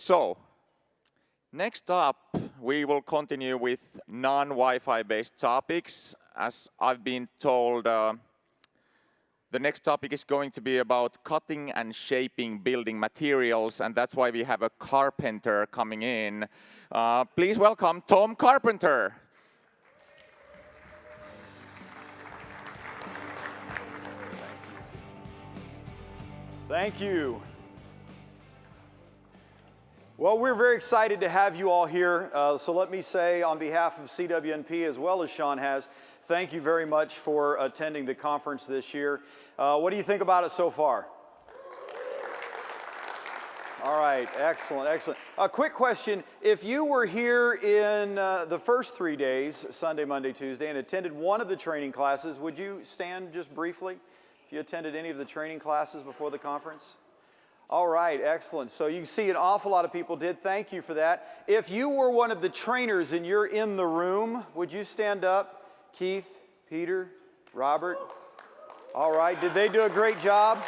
So, next up, we will continue with non-Wi-Fi based topics. As I've been told, the next topic is going to be about cutting and shaping building materials, and that's why we have a carpenter coming in. Please welcome Tom Carpenter. Thank you. Well, we're very excited to have you all here. So let me say on behalf of CWNP, as well as Sean has, thank you very much for attending the conference this year. What do you think about it so far? All right, excellent, excellent. A quick question. If you were here in the first 3 days, Sunday, Monday, Tuesday, and attended one of the training classes, would you stand just briefly if you attended any of the training classes before the conference? All right, excellent. So you can see an awful lot of people did. Thank you for that. If you were one of the trainers and you're in the room, would you stand up? Keith, Peter, Robert? All right, did they do a great job?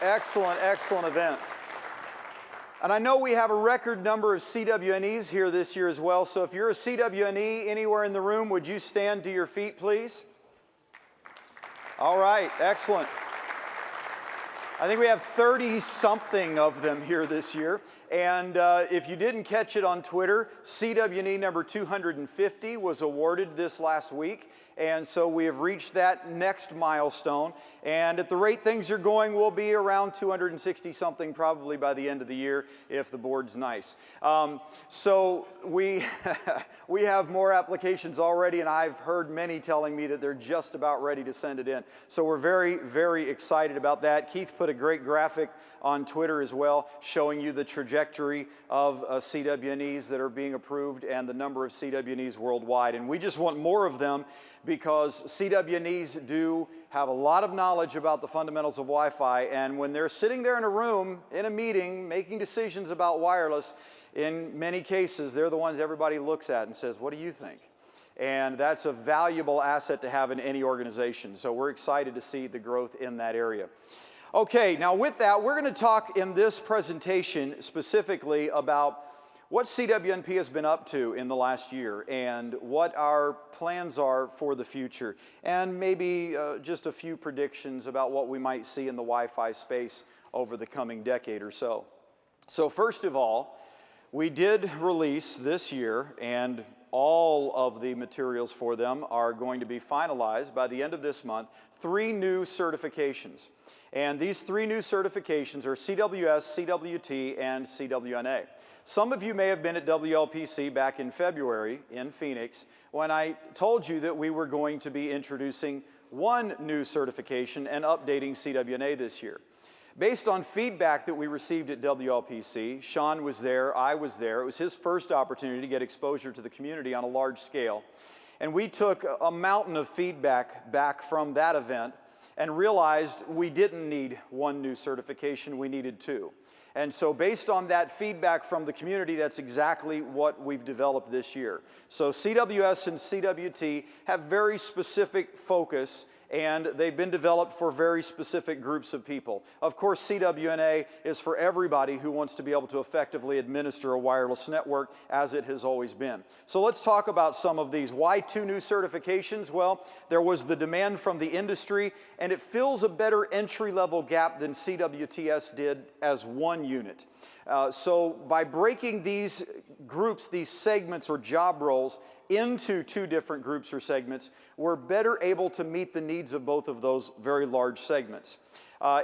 Excellent, excellent event. And I know we have a record number of CWNEs here this year as well, so if you're a CWNE anywhere in the room, would you stand to your feet, please? All right, excellent. I think we have 30-something of them here this year. And if you didn't catch it on Twitter, CWNE number 250 was awarded this last week. And so we have reached that next milestone. And at the rate things are going, we'll be around 260-something probably by the end of the year if the board's nice. So we have more applications already, and I've heard many telling me that they're just about ready to send it in. So we're very, very excited about that. Keith put a great graphic on Twitter as well, showing you the trajectory of CWNEs that are being approved and the number of CWNEs worldwide. And we just want more of them because CWNEs do have a lot of knowledge about the fundamentals of Wi-Fi, and when they're sitting there in a room, in a meeting, making decisions about wireless, in many cases, they're the ones everybody looks at and says, what do you think? And that's a valuable asset to have in any organization. So we're excited to see the growth in that area. Okay, now with that, we're going to talk in this presentation specifically about what CWNP has been up to in the last year and what our plans are for the future, and maybe just a few predictions about what we might see in the Wi-Fi space over the coming decade or so. So first of all, we did release this year, and all of the materials for them are going to be finalized by the end of this month, 3 new certifications. And these 3 new certifications are CWS, CWT, and CWNA. Some of you may have been at WLPC back in February in Phoenix when I told you that we were going to be introducing 1 new certification and updating CWNA this year. Based on feedback that we received at WLPC, Sean was there, I was there. It was his first opportunity to get exposure to the community on a large scale. And we took a mountain of feedback back from that event and realized we didn't need 1 new certification, we needed 2. And so based on that feedback from the community, that's exactly what we've developed this year. So CWS and CWT have very specific focus, and they've been developed for very specific groups of people. Of course, CWNA is for everybody who wants to be able to effectively administer a wireless network, as it has always been. So let's talk about some of these. Why 2 new certifications? Well, there was the demand from the industry, and it fills a better entry-level gap than CWTS did as 1 unit. So by breaking these groups, these segments or job roles into 2 different groups or segments, we're better able to meet the needs of both of those very large segments.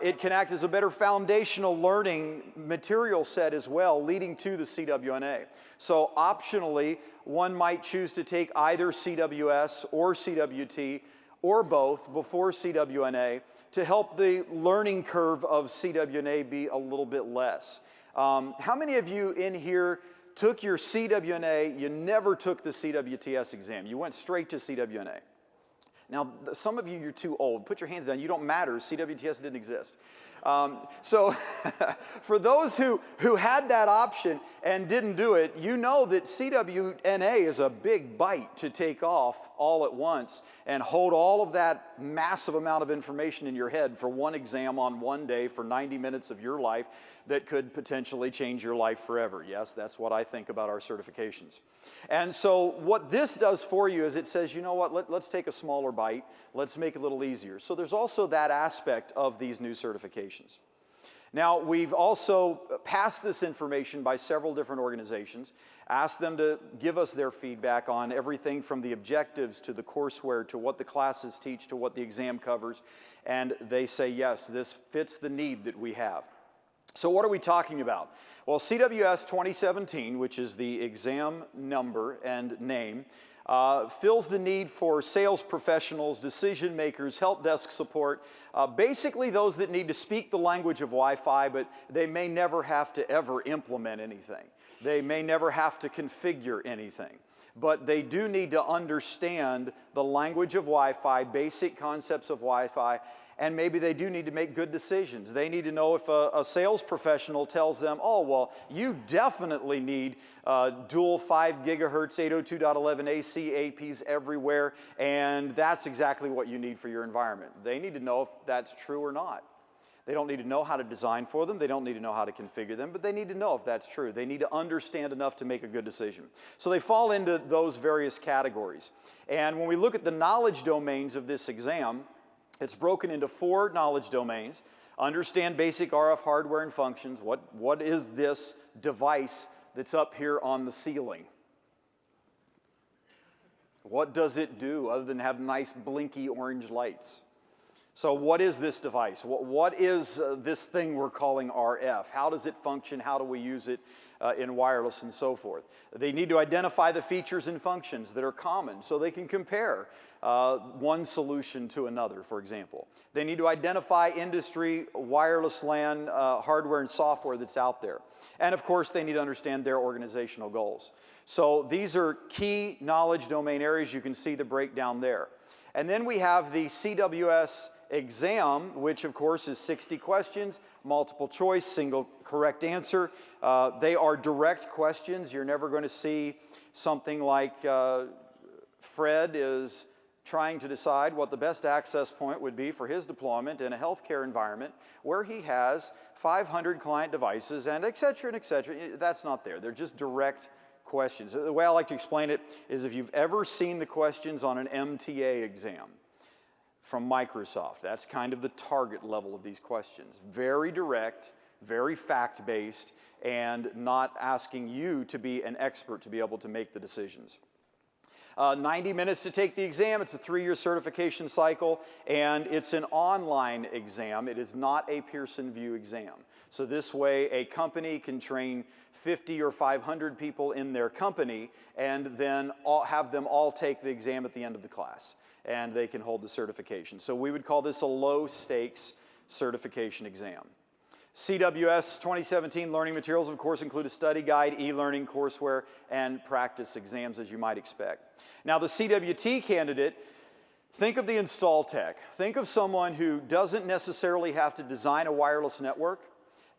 It can act as a better foundational learning material set as well, leading to the CWNA. So optionally, one might choose to take either CWS or CWT or both before CWNA to help the learning curve of CWNA be a little bit less. How many of you in here took your CWNA, you never took the CWTS exam? You went straight to CWNA. Now, some of you, you're too old. Put your hands down. You don't matter. CWTS didn't exist. So for those who had that option and didn't do it, you know that CWNA is a big bite to take off all at once and hold all of that massive amount of information in your head for one exam on one day for 90 minutes of your life that could potentially change your life forever. Yes, that's what I think about our certifications. And so what this does for you is it says, you know what, let's take a smaller bite, let's make it a little easier. So there's also that aspect of these new certifications. Now, we've also passed this information by several different organizations, asked them to give us their feedback on everything from the objectives to the courseware to what the classes teach to what the exam covers, and they say, yes, this fits the need that we have. So what are we talking about? Well, CWS 2017, which is the exam number and name, fills the need for sales professionals, decision makers, help desk support, basically those that need to speak the language of Wi-Fi, but they may never have to ever implement anything. They may never have to configure anything. But they do need to understand the language of Wi-Fi, basic concepts of Wi-Fi, and maybe they do need to make good decisions. They need to know if a sales professional tells them, oh, well, you definitely need dual 5 gigahertz 802.11 AC APs everywhere, and that's exactly what you need for your environment. They need to know if that's true or not. They don't need to know how to design for them. They don't need to know how to configure them, but they need to know if that's true. They need to understand enough to make a good decision. So they fall into those various categories. And when we look at the knowledge domains of this exam, it's broken into 4 knowledge domains. Understand basic RF hardware and functions. What is this device that's up here on the ceiling? What does it do other than have nice blinky orange lights? So what is this device? What is this thing we're calling RF? How does it function? How do we use it in wireless and so forth? They need to identify the features and functions that are common so they can compare one solution to another, for example. They need to identify industry wireless LAN hardware and software that's out there. And of course, they need to understand their organizational goals. So these are key knowledge domain areas. You can see the breakdown there. And then we have the CWS exam, which of course is 60 questions, multiple choice, single correct answer. They are direct questions. You're never going to see something like Fred is trying to decide what the best access point would be for his deployment in a healthcare environment where he has 500 client devices and et cetera and et cetera. That's not there. They're just direct questions. The way I like to explain it is if you've ever seen the questions on an MTA exam from Microsoft, that's kind of the target level of these questions. Very direct, very fact-based, and not asking you to be an expert to be able to make the decisions. 90 minutes to take the exam. It's a 3-year certification cycle, and it's an online exam. It is not a Pearson VUE exam. So this way, a company can train 50 or 500 people in their company and then have them all take the exam at the end of the class, and they can hold the certification. So we would call this a low-stakes certification exam. CWS 2017 learning materials, of course, include a study guide, e-learning, courseware, and practice exams, as you might expect. Now, the CWT candidate, think of the install tech. Think of someone who doesn't necessarily have to design a wireless network.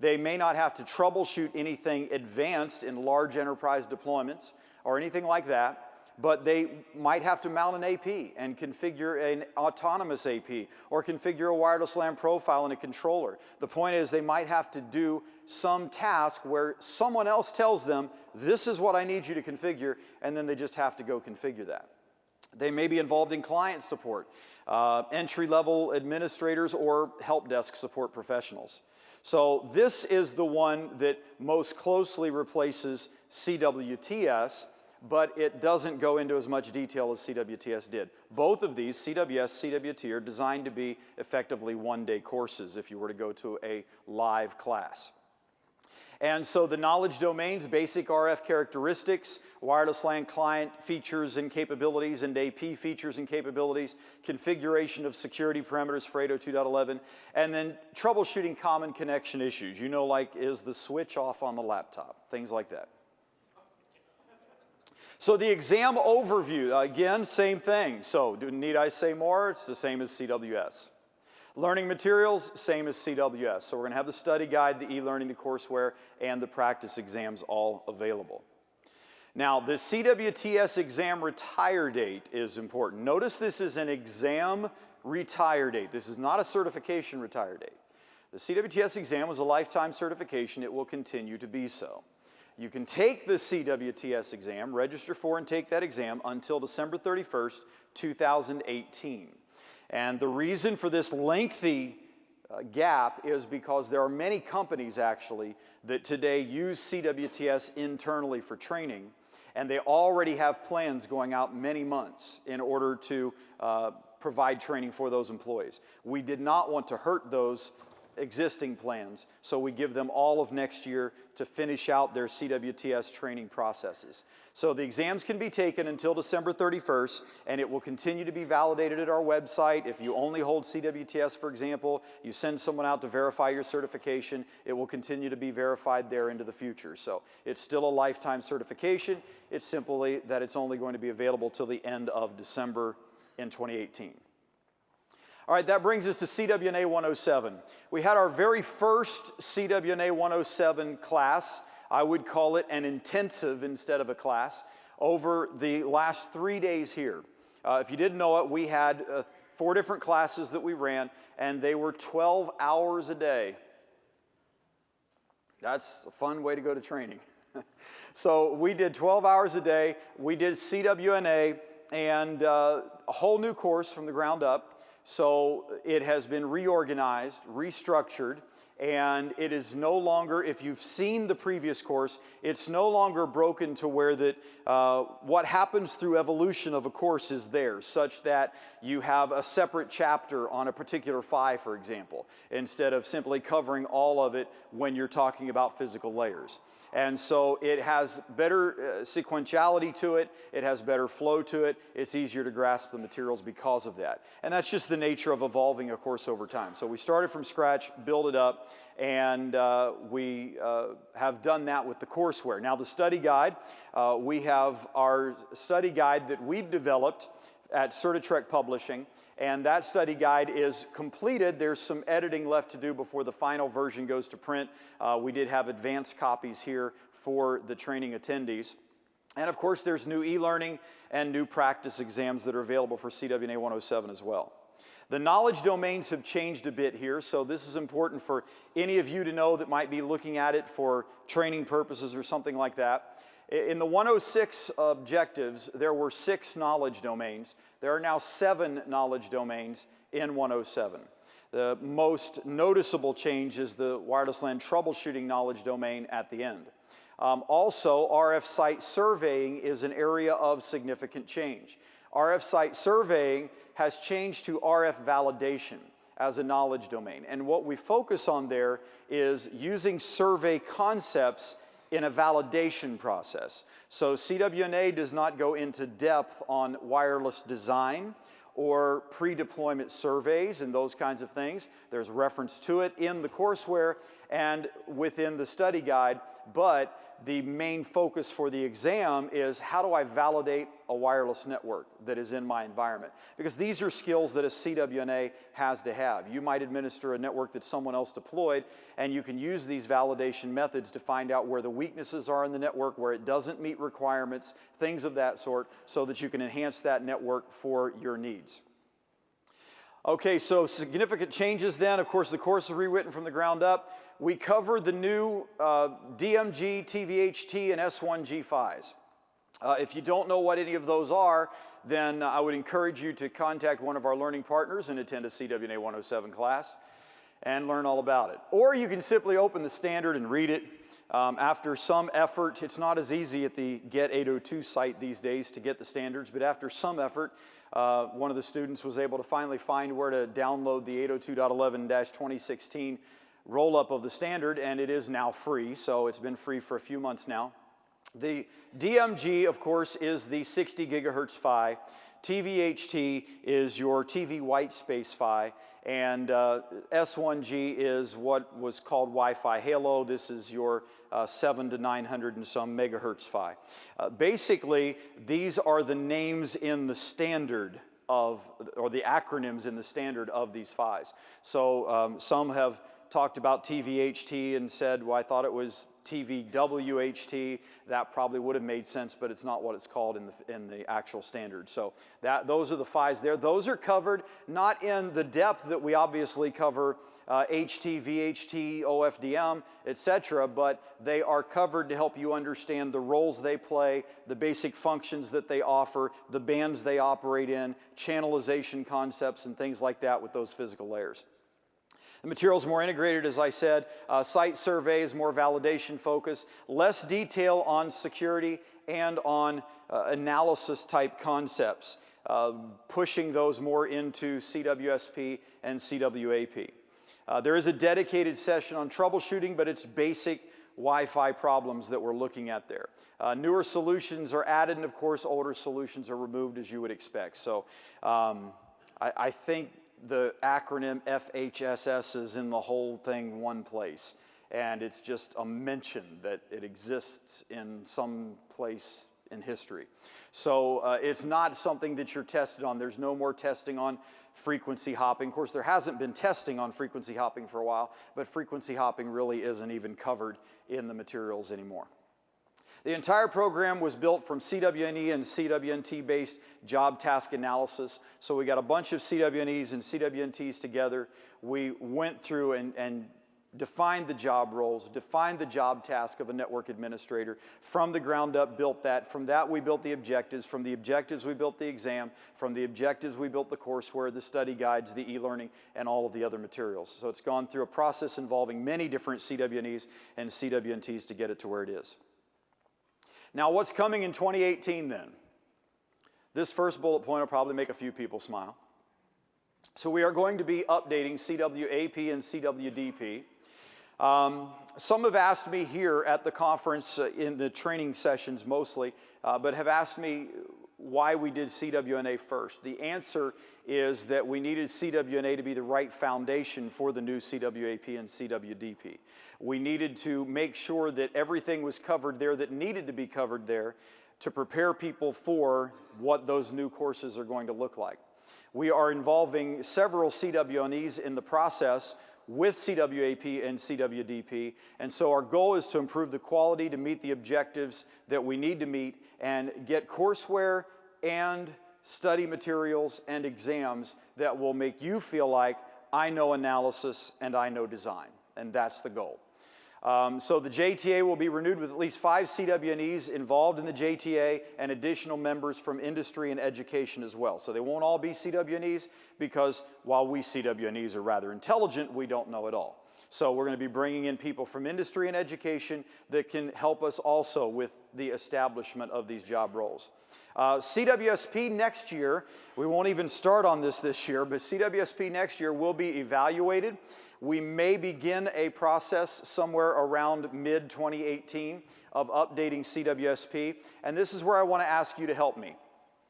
They may not have to troubleshoot anything advanced in large enterprise deployments or anything like that, but they might have to mount an AP and configure an autonomous AP or configure a wireless LAN profile in a controller. The point is they might have to do some task where someone else tells them, this is what I need you to configure, and then they just have to go configure that. They may be involved in client support, entry-level administrators, or help desk support professionals. So this is the one that most closely replaces CWTS, but it doesn't go into as much detail as CWTS did. Both of these, CWS, CWT, are designed to be effectively one-day courses if you were to go to a live class. And so the knowledge domains, basic RF characteristics, wireless LAN client features and capabilities, and AP features and capabilities, configuration of security parameters for 802.11, and then troubleshooting common connection issues. You know, like, is the switch off on the laptop? Things like that. So the exam overview, again, same thing. So need I say more? It's the same as CWS. Learning materials, same as CWS. So we're going to have the study guide, the e-learning, the courseware, and the practice exams all available. Now, the CWTS exam retire date is important. Notice this is an exam retire date. This is not a certification retire date. The CWTS exam was a lifetime certification. It will continue to be so. You can take the CWTS exam, register for and take that exam until December 31st, 2018. And the reason for this lengthy gap is because there are many companies actually that today use CWTS internally for training, and they already have plans going out many months in order to provide training for those employees. We did not want to hurt those existing plans, so we give them all of next year to finish out their CWTS training processes. So the exams can be taken until December 31st, and it will continue to be validated at our website. If you only hold CWTS, for example, you send someone out to verify your certification, it will continue to be verified there into the future. So it's still a lifetime certification. It's simply that it's only going to be available till the end of December in 2018. All right, that brings us to CWNA-107. We had our very first CWNA-107 class. I would call it an intensive instead of a class, over the last 3 days here. If you didn't know it, we had 4 different classes that we ran, and they were 12 hours a day. That's a fun way to go to training. So we did 12 hours a day. We did CWNA and a whole new course from the ground up. So it has been reorganized, restructured, and it is no longer, if you've seen the previous course, it's no longer broken to where that what happens through evolution of a course is there, such that you have a separate chapter on a particular phi, for example, instead of simply covering all of it when you're talking about physical layers. And so it has better sequentiality to it, it has better flow to it, it's easier to grasp the materials because of that. And that's just the nature of evolving a course over time. So we started from scratch, build it up, and we have done that with the courseware. Now the study guide, we have our study guide that we've developed at Certitrek Publishing, and that study guide is completed. There's some editing left to do before the final version goes to print. We did have advanced copies here for the training attendees. And of course, there's new e-learning and new practice exams that are available for CWNA 107 as well. The knowledge domains have changed a bit here, so this is important for any of you to know that might be looking at it for training purposes or something like that. In the 106 objectives, there were 6 knowledge domains. There are now 7 knowledge domains in 107. The most noticeable change is the wireless LAN troubleshooting knowledge domain at the end. Also, RF site surveying is an area of significant change. RF site surveying has changed to RF validation as a knowledge domain. And what we focus on there is using survey concepts in a validation process. So CWNA does not go into depth on wireless design or pre-deployment surveys and those kinds of things. There's reference to it in the courseware and within the study guide, but the main focus for the exam is how do I validate a wireless network that is in my environment? Because these are skills that a CWNA has to have. You might administer a network that someone else deployed, and you can use these validation methods to find out where the weaknesses are in the network, where it doesn't meet requirements, things of that sort, so that you can enhance that network for your needs. Okay, so significant changes then. Of course, the course is rewritten from the ground up. We cover the new DMG, TVHT, and S1G PHYs. If you don't know what any of those are, then I would encourage you to contact one of our learning partners and attend a CWNA 107 class and learn all about it. Or you can simply open the standard and read it. After some effort, it's not as easy at the Get 802 site these days to get the standards, but after some effort, one of the students was able to finally find where to download the 802.11-2016 roll-up of the standard, and it is now free, so it's been free for a few months now. The DMG, of course, is the 60 gigahertz PHY. TVHT is your TV white space PHY, and S1G is what was called Wi-Fi Halo. This is your 700 to 900 and some megahertz PHY. Basically, these are the names in the standard of, or the acronyms in the standard of these PHYs. So some have talked about TVHT and said, well, I thought it was TVWHT. That probably would have made sense, but it's not what it's called in the actual standard. So those are the PHYs there. Those are covered not in the depth that we obviously cover HT, VHT, OFDM, etc., but they are covered to help you understand the roles they play, the basic functions that they offer, the bands they operate in, channelization concepts, and things like that with those physical layers. The material is more integrated, as I said. Site surveys, more validation focus, less detail on security and on analysis type concepts, pushing those more into CWSP and CWAP. There is a dedicated session on troubleshooting, but it's basic Wi-Fi problems that we're looking at there. Newer solutions are added, and of course, older solutions are removed, as you would expect. So I think the acronym FHSS is in the whole thing one place, and it's just a mention that it exists in some place in history. So it's not something that you're tested on. There's no more testing on frequency hopping. Of course, there hasn't been testing on frequency hopping for a while, but frequency hopping really isn't even covered in the materials anymore. The entire program was built from CWNE and CWNT-based job task analysis. So we got a bunch of CWNEs and CWNTs together. We went through and defined the job roles, defined the job task of a network administrator. From the ground up, built that. From that, we built the objectives. From the objectives, we built the exam. From the objectives, we built the courseware, the study guides, the e-learning, and all of the other materials. So it's gone through a process involving many different CWNEs and CWNTs to get it to where it is. Now, what's coming in 2018 then? This first bullet point will probably make a few people smile. So we are going to be updating CWAP and CWDP. Some have asked me here at the conference, in the training sessions mostly, but have asked me why we did CWNA first. The answer is that we needed CWNA to be the right foundation for the new CWAP and CWDP. We needed to make sure that everything was covered there that needed to be covered there to prepare people for what those new courses are going to look like. We are involving several CWNEs in the process with CWAP and CWDP, and so our goal is to improve the quality to meet the objectives that we need to meet and get courseware and study materials and exams that will make you feel like I know analysis and I know design, and that's the goal. So the JTA will be renewed with at least 5 CWNEs involved in the JTA and additional members from industry and education as well. So they won't all be CWNEs because while we CWNEs are rather intelligent, we don't know it all. So we're going to be bringing in people from industry and education that can help us also with the establishment of these job roles. CWSP next year, we won't even start on this year, but CWSP next year will be evaluated. We may begin a process somewhere around mid-2018 of updating CWSP, and this is where I want to ask you to help me.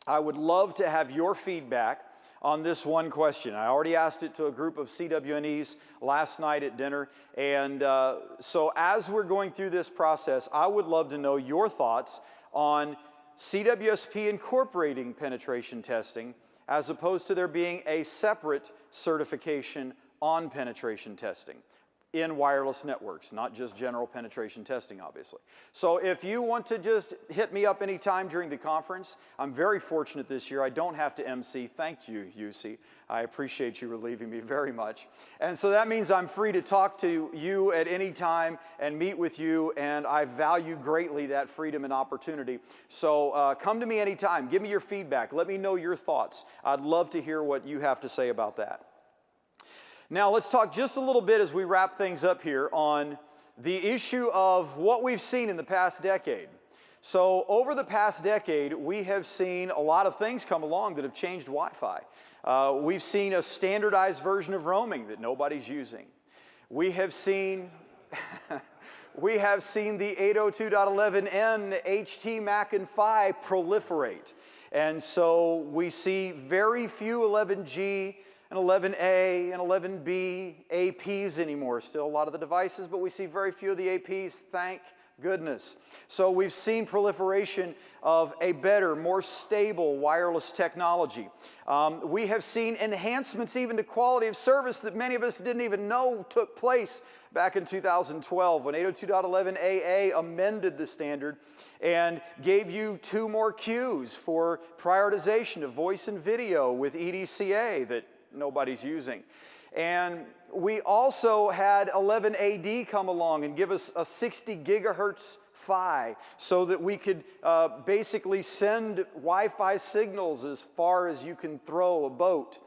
I would love to have your feedback on this one question. I already asked it to a group of CWNEs last night at dinner, and so as we're going through this process, I would love to know your thoughts on CWSP incorporating penetration testing as opposed to there being a separate certification on penetration testing in wireless networks, not just general penetration testing, obviously. So if you want to just hit me up anytime during the conference, I'm very fortunate this year. I don't have to MC. Thank you, UC. I appreciate you relieving me very much. And so that means I'm free to talk to you at any time and meet with you, and I value greatly that freedom and opportunity. So come to me anytime. Give me your feedback. Let me know your thoughts. I'd love to hear what you have to say about that. Now let's talk just a little bit as we wrap things up here on the issue of what we've seen in the past decade. So over the past decade, we have seen a lot of things come along that have changed Wi-Fi. We've seen a standardized version of roaming that nobody's using. We have seen the 802.11n, HT, MAC, and PHY proliferate. And so we see very few 11G and 11A and 11B APs anymore. Still a lot of the devices, but we see very few of the APs, thank goodness. So we've seen proliferation of a better, more stable wireless technology. We have seen enhancements even to quality of service that many of us didn't even know took place back in 2012 when 802.11aa amended the standard and gave you 2 more queues for prioritization of voice and video with EDCA that nobody's using. And we also had 11AD come along and give us a 60 gigahertz PHY so that we could basically send Wi-Fi signals as far as you can throw a boat.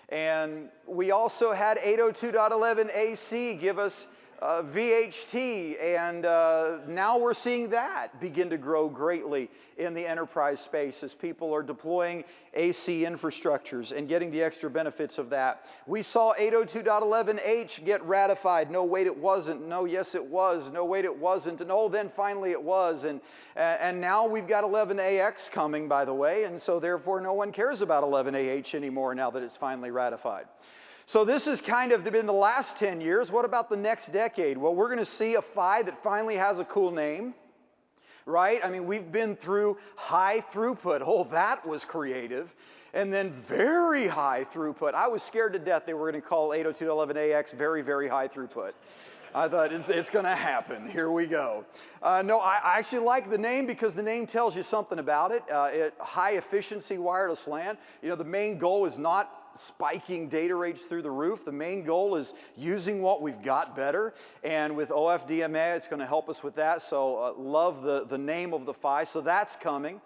And we also had 802.11ac give us VHT, and now we're seeing that begin to grow greatly in the enterprise space as people are deploying AC infrastructures and getting the extra benefits of that. We saw 802.11h get ratified. No, wait, it wasn't. No, yes, it was. No, wait, it wasn't. And oh, then finally it was. And now we've got 11AX coming, by the way, and so therefore no one cares about 11AH anymore now that it's finally ratified. So this has kind of been the last 10 years. What about the next decade? Well, we're going to see a PHY that finally has a cool name, right? I mean, we've been through high throughput. Oh, that was creative. And then very high throughput. I was scared to death they were going to call 802.11ax very, very high throughput. I thought it's going to happen. Here we go. No, I actually like the name because the name tells you something about it. High efficiency wireless LAN. You know, the main goal is not spiking data rates through the roof. The main goal is using what we've got better. And with OFDMA, it's going to help us with that. So love the name of the PHY. So that's coming.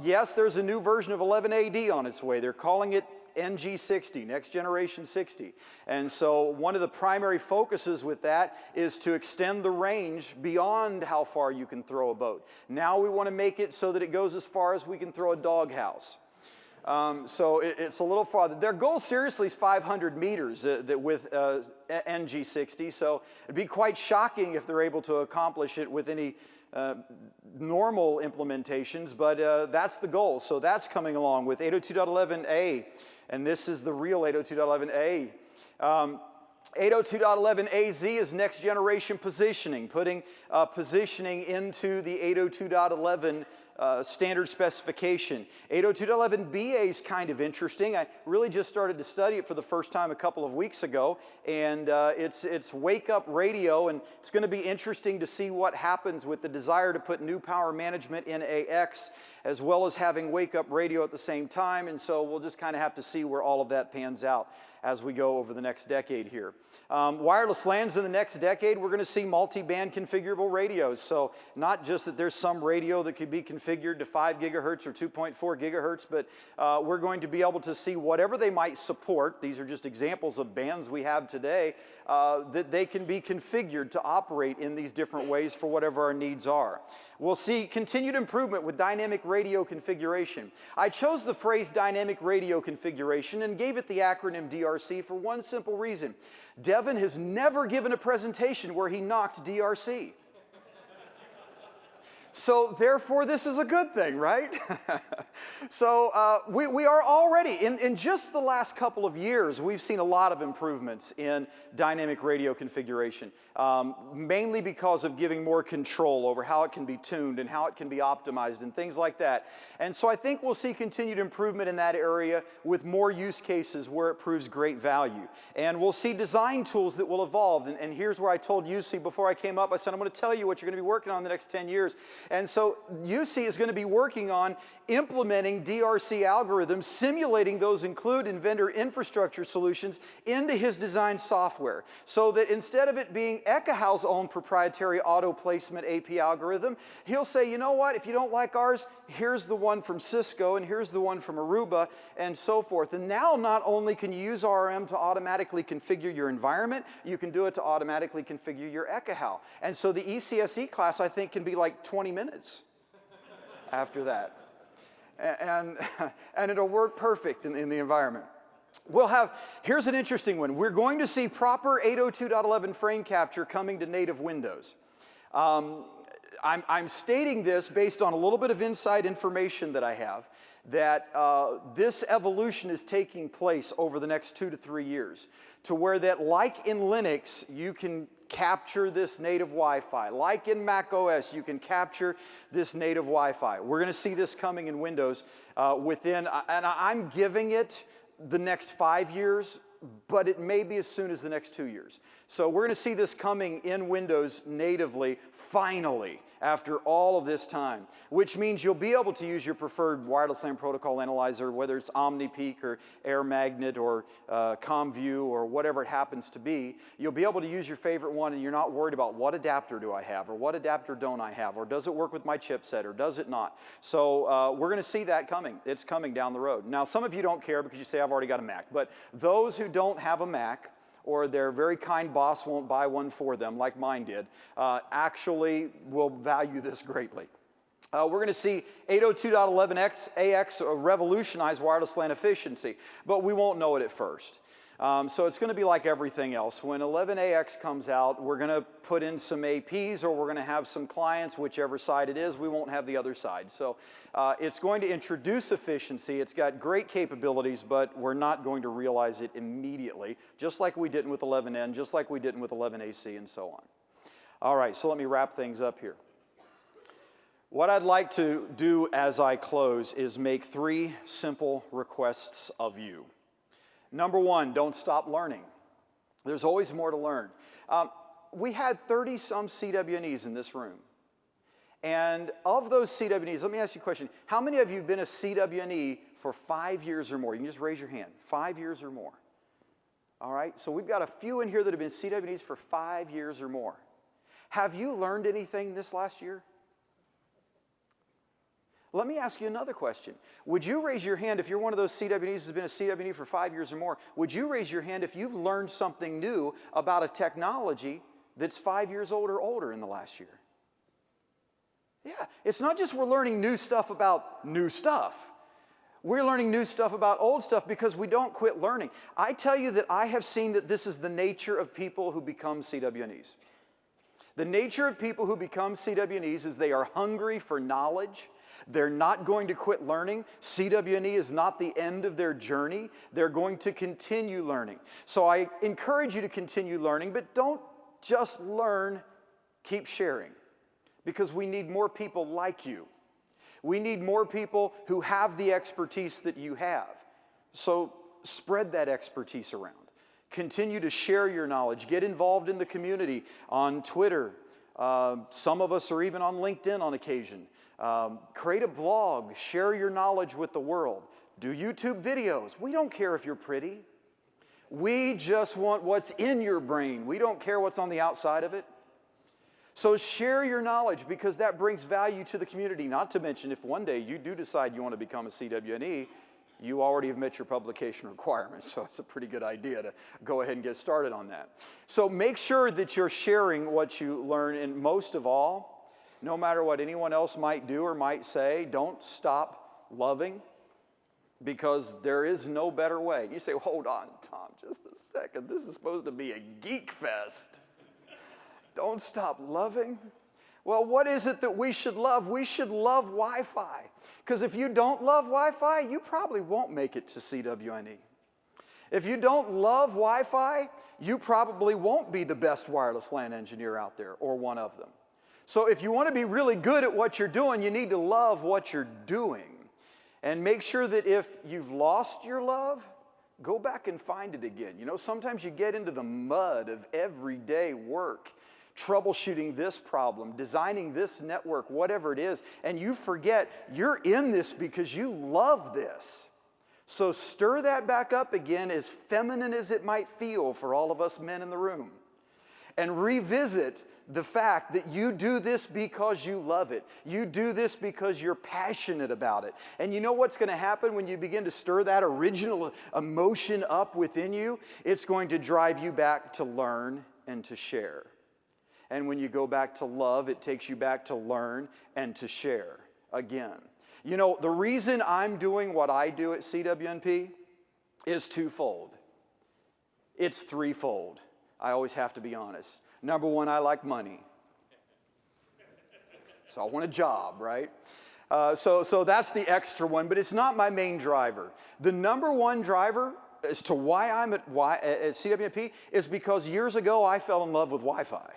Yes, there's a new version of 11AD on its way. They're calling it NG60, Next Generation 60. And so one of the primary focuses with that is to extend the range beyond how far you can throw a boat. Now we want to make it so that it goes as far as we can throw a doghouse. So it's a little farther. Their goal seriously is 500 meters with NG60, so it'd be quite shocking if they're able to accomplish it with any normal implementations, but that's the goal. So that's coming along with 802.11a, and this is the real 802.11a. 802.11az is next generation positioning, putting positioning into the 802.11 standard specification. 802.11ba is kind of interesting. I really just started to study it for the first time a couple of weeks ago, and it's wake-up radio, and it's going to be interesting to see what happens with the desire to put new power management in AX, as well as having wake-up radio at the same time, and so we'll just kind of have to see where all of that pans out as we go over the next decade here. Wireless LANs in the next decade, we're going to see multi-band configurable radios. So not just that there's some radio that could be configured to 5 gigahertz or 2.4 gigahertz, but we're going to be able to see whatever they might support. These are just examples of bands we have today that they can be configured to operate in these different ways for whatever our needs are. We'll see continued improvement with dynamic radio configuration. I chose the phrase dynamic radio configuration and gave it the acronym DRC for one simple reason. Devin has never given a presentation where he knocked DRC. So therefore, this is a good thing, right? So we are already, in just the last couple of years, we've seen a lot of improvements in dynamic radio configuration, mainly because of giving more control over how it can be tuned and how it can be optimized and things like that. And so I think we'll see continued improvement in that area with more use cases where it proves great value. And we'll see design tools that will evolve. And here's where I told UC before I came up, I said, I'm going to tell you what you're going to be working on in the next 10 years. And so UC is going to be working on implementing DRC algorithms, simulating those include in vendor infrastructure solutions into his design software, so that instead of it being Ekahau's own proprietary auto placement AP algorithm, he'll say, you know what, if you don't like ours, here's the one from Cisco, and here's the one from Aruba, and so forth. And now not only can you use ORM to automatically configure your environment, you can do it to automatically configure your Ekahau. And so the ECSE class, I think, can be like 20 minutes after that. And it'll work perfect in the environment. We'll have, here's an interesting one. We're going to see proper 802.11 frame capture coming to native Windows. I'm stating this based on a little bit of inside information that I have, that this evolution is taking place over the next 2 to 3 years, to where that, like in Linux, you can capture this native Wi-Fi. Like in Mac OS, you can capture this native Wi-Fi. We're going to see this coming in Windows and I'm giving it the next 5 years, but it may be as soon as the next 2 years. So we're going to see this coming in Windows natively, finally, after all of this time, which means you'll be able to use your preferred wireless LAN protocol analyzer, whether it's OmniPeak or AirMagnet or ComView or whatever it happens to be. You'll be able to use your favorite one, and you're not worried about what adapter do I have, or what adapter don't I have, or does it work with my chipset, or does it not. So we're going to see that coming. It's coming down the road. Now, some of you don't care because you say, I've already got a Mac. But those who don't have a Mac, or their very kind boss won't buy one for them, like mine did, actually will value this greatly. We're going to see 802.11ax revolutionize wireless LAN efficiency, but we won't know it at first. So it's going to be like everything else. When 11ax comes out, we're going to put in some APs, or we're going to have some clients, whichever side it is. We won't have the other side. So it's going to introduce efficiency. It's got great capabilities, but we're not going to realize it immediately, just like we didn't with 11n, just like we didn't with 11ac, and so on. All right, so let me wrap things up here. What I'd like to do as I close is make 3 simple requests of you. Number 1, don't stop learning. There's always more to learn. We had 30-some CWNEs in this room. And of those CWNEs, let me ask you a question. How many of you have been a CWNE for 5 years or more? You can just raise your hand. 5 years or more. All right, so we've got a few in here that have been CWNEs for 5 years or more. Have you learned anything this last year? Let me ask you another question. Would you raise your hand if you're one of those CWNEs who's been a CWNE for 5 years or more? Would you raise your hand if you've learned something new about a technology that's 5 years old or older in the last year? Yeah, it's not just we're learning new stuff about new stuff. We're learning new stuff about old stuff because we don't quit learning. I tell you that I have seen that this is the nature of people who become CWNEs. The nature of people who become CWNEs is they are hungry for knowledge. They're not going to quit learning. CWNE is not the end of their journey. They're going to continue learning. So I encourage you to continue learning, but don't just learn, keep sharing. Because we need more people like you. We need more people who have the expertise that you have. So spread that expertise around. Continue to share your knowledge. Get involved in the community on Twitter. Some of us are even on LinkedIn on occasion. Create a blog, share your knowledge with the world. Do YouTube videos. We don't care if you're pretty. We just want what's in your brain. We don't care what's on the outside of it. So share your knowledge because that brings value to the community. Not to mention if one day you do decide you want to become a CWNE, you already have met your publication requirements. So it's a pretty good idea to go ahead and get started on that. So make sure that you're sharing what you learn, and most of all, no matter what anyone else might do or might say, don't stop loving, because there is no better way. You say, well, hold on, Tom, just a second. This is supposed to be a geek fest. Don't stop loving? Well, what is it that we should love? We should love Wi-Fi. Because if you don't love Wi-Fi, you probably won't make it to CWNE. If you don't love Wi-Fi, you probably won't be the best wireless LAN engineer out there, or one of them. So if you want to be really good at what you're doing, you need to love what you're doing. And make sure that if you've lost your love, go back and find it again. You know, sometimes you get into the mud of everyday work, troubleshooting this problem, designing this network, whatever it is, and you forget you're in this because you love this. So stir that back up again, as feminine as it might feel for all of us men in the room, and revisit the fact that you do this because you love it. You do this because you're passionate about it. And you know what's going to happen when you begin to stir that original emotion up within you? It's going to drive you back to learn and to share. And when you go back to love, it takes you back to learn and to share again. You know, the reason I'm doing what I do at CWNP is twofold. It's threefold. I always have to be honest. Number one, I like money. So I want a job, right? So that's the extra one, but it's not my main driver. The number one driver as to why I'm at CWNP is because years ago I fell in love with Wi-Fi.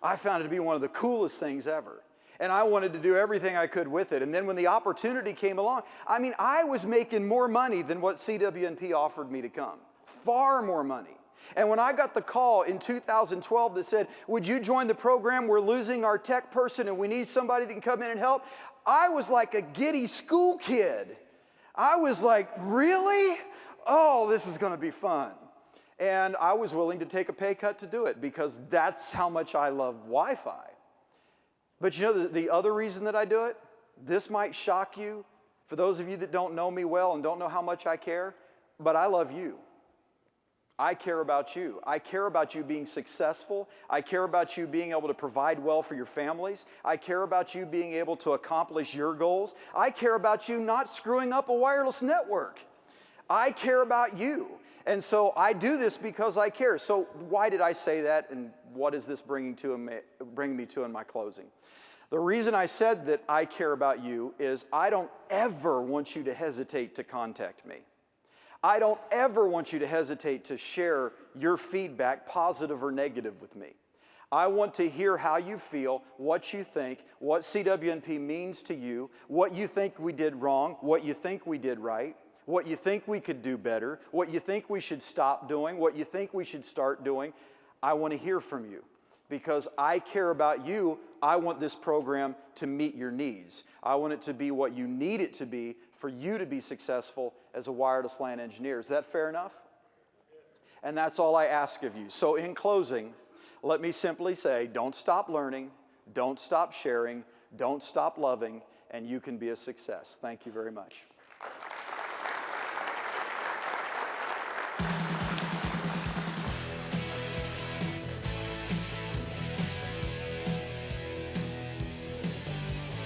I found it to be one of the coolest things ever. And I wanted to do everything I could with it. And then when the opportunity came along, I mean, I was making more money than what CWNP offered me to come. Far more money. And when I got the call in 2012 that said, would you join the program? We're losing our tech person and we need somebody that can come in and help. I was like a giddy school kid. I was like, really? Oh, this is going to be fun. And I was willing to take a pay cut to do it because that's how much I love Wi-Fi. But you know the other reason that I do it? This might shock you, for those of you that don't know me well and don't know how much I care, but I love you. I care about you. I care about you being successful. I care about you being able to provide well for your families. I care about you being able to accomplish your goals. I care about you not screwing up a wireless network. I care about you. And so I do this because I care. So why did I say that, and what is this bringing me to in my closing? The reason I said that I care about you is I don't ever want you to hesitate to contact me. I don't ever want you to hesitate to share your feedback, positive or negative, with me. I want to hear how you feel, what you think, what CWNP means to you, what you think we did wrong, what you think we did right, what you think we could do better, what you think we should stop doing, what you think we should start doing. I want to hear from you because I care about you. I want this program to meet your needs. I want it to be what you need it to be for you to be successful as a wireless LAN engineer. Is that fair enough? And that's all I ask of you. So in closing, let me simply say, don't stop learning, don't stop sharing, don't stop loving, and you can be a success. Thank you very much.